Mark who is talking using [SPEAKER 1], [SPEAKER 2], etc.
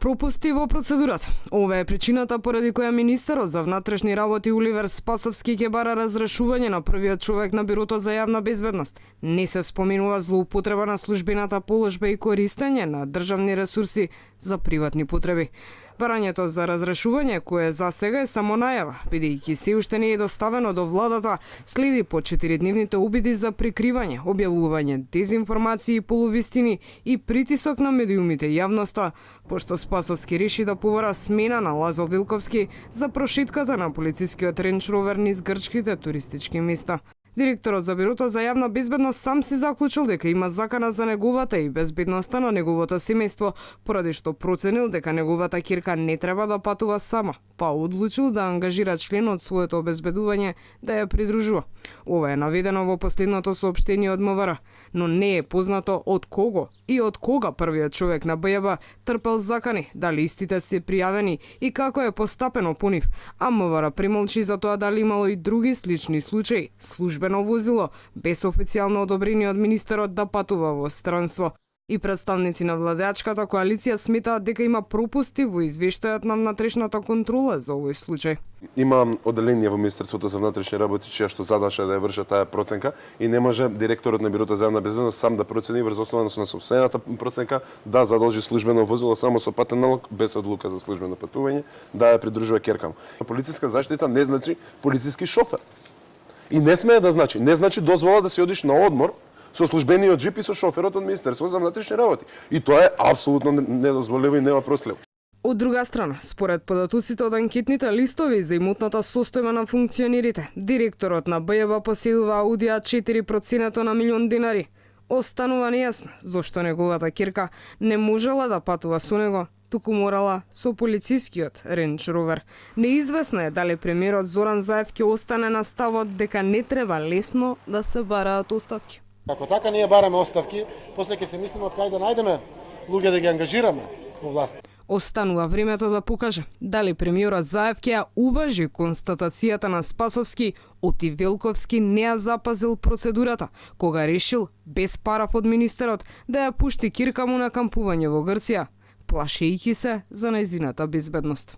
[SPEAKER 1] пропусти во процедурата. Ова е причината поради која министерот за внатрешни работи Оливер Спасовски ќе бара разрешување на првиот човек на Бирото за јавна безбедност. Не се споменува злоупотреба на службената положба и користење на државни ресурси за приватни потреби. Барањето за разрешување, кое за сега е само најава, бидејќи се уште не е доставено до владата, следи по 4-дневните обиди за прикривање, објавување дезинформации и полувистини и притисок на медиумите и јавноста, пошто Спасовски реши да побара смена на Лазо Вилковски за прошетката на полицискиот Рендж Ровер низ грчките туристички места. Директорот за Бирото за јавна безбедност сам си заклучил дека има закана за неговата и безбедноста на неговото семејство, поради што проценил дека неговата ќерка не треба да патува сама, па одлучил да ангажира член од своето обезбедување да ја придружува. Ова е наведено во последното соопштение од МВР, но не е познато од кого и од кога првиот човек на БЈБ трпел закани, дали истите се пријавени и како е постапено по нив, а МВР премолчи за тоа дали имало и други слични случаи, службено возило, без официјално одобрение од министерот да патува во странство. И представници на владеачката коалиција сметаат дека има пропусти во извештајот на внатрешната контрола за овој случај.
[SPEAKER 2] Има одделение во Министерството за внатрешни работи чија што задача да ја врши таа проценка и не може директорот на Бирото за јавна безбедност сам да процени врз основа на сопствената проценка да задолжи службено возило само со патен налог без одлука за службено патување да ја придружува ќерка му. Полициска заштита не значи полициски шофер. И не смее да значи, не значи дозвола да си одиш на одмор со службениот джип и со шоферот од Министерство за внатрешни работи. И тоа е апсолутно недозволиво и неопростливо.
[SPEAKER 1] Од друга страна, според податоците од анкетните листови за имотната состојба на функционерите, директорот на БЈБ поседува Ауди А4 на милион денари. Останува нејасно зошто неговата ќерка не можела да патува со него, туку морала со полицискиот Рендж Ровер. Неизвестно е дали премиерот Зоран Заев ќе остане на ставот дека не треба лесно да се бараат оставки.
[SPEAKER 3] Ако така ние бараме оставки, после ќе се мислиме од кај да најдеме луѓе да ги ангажираме во власт.
[SPEAKER 1] Останува времето да покаже дали премиерот Заев ќе ја уважи констатацијата на Спасовски, Оти Велковски не ја запазил процедурата, кога решил без параф од министерот да ја пушти ќерка му на кампување во Грција, плашејќи се за нејзината безбедност.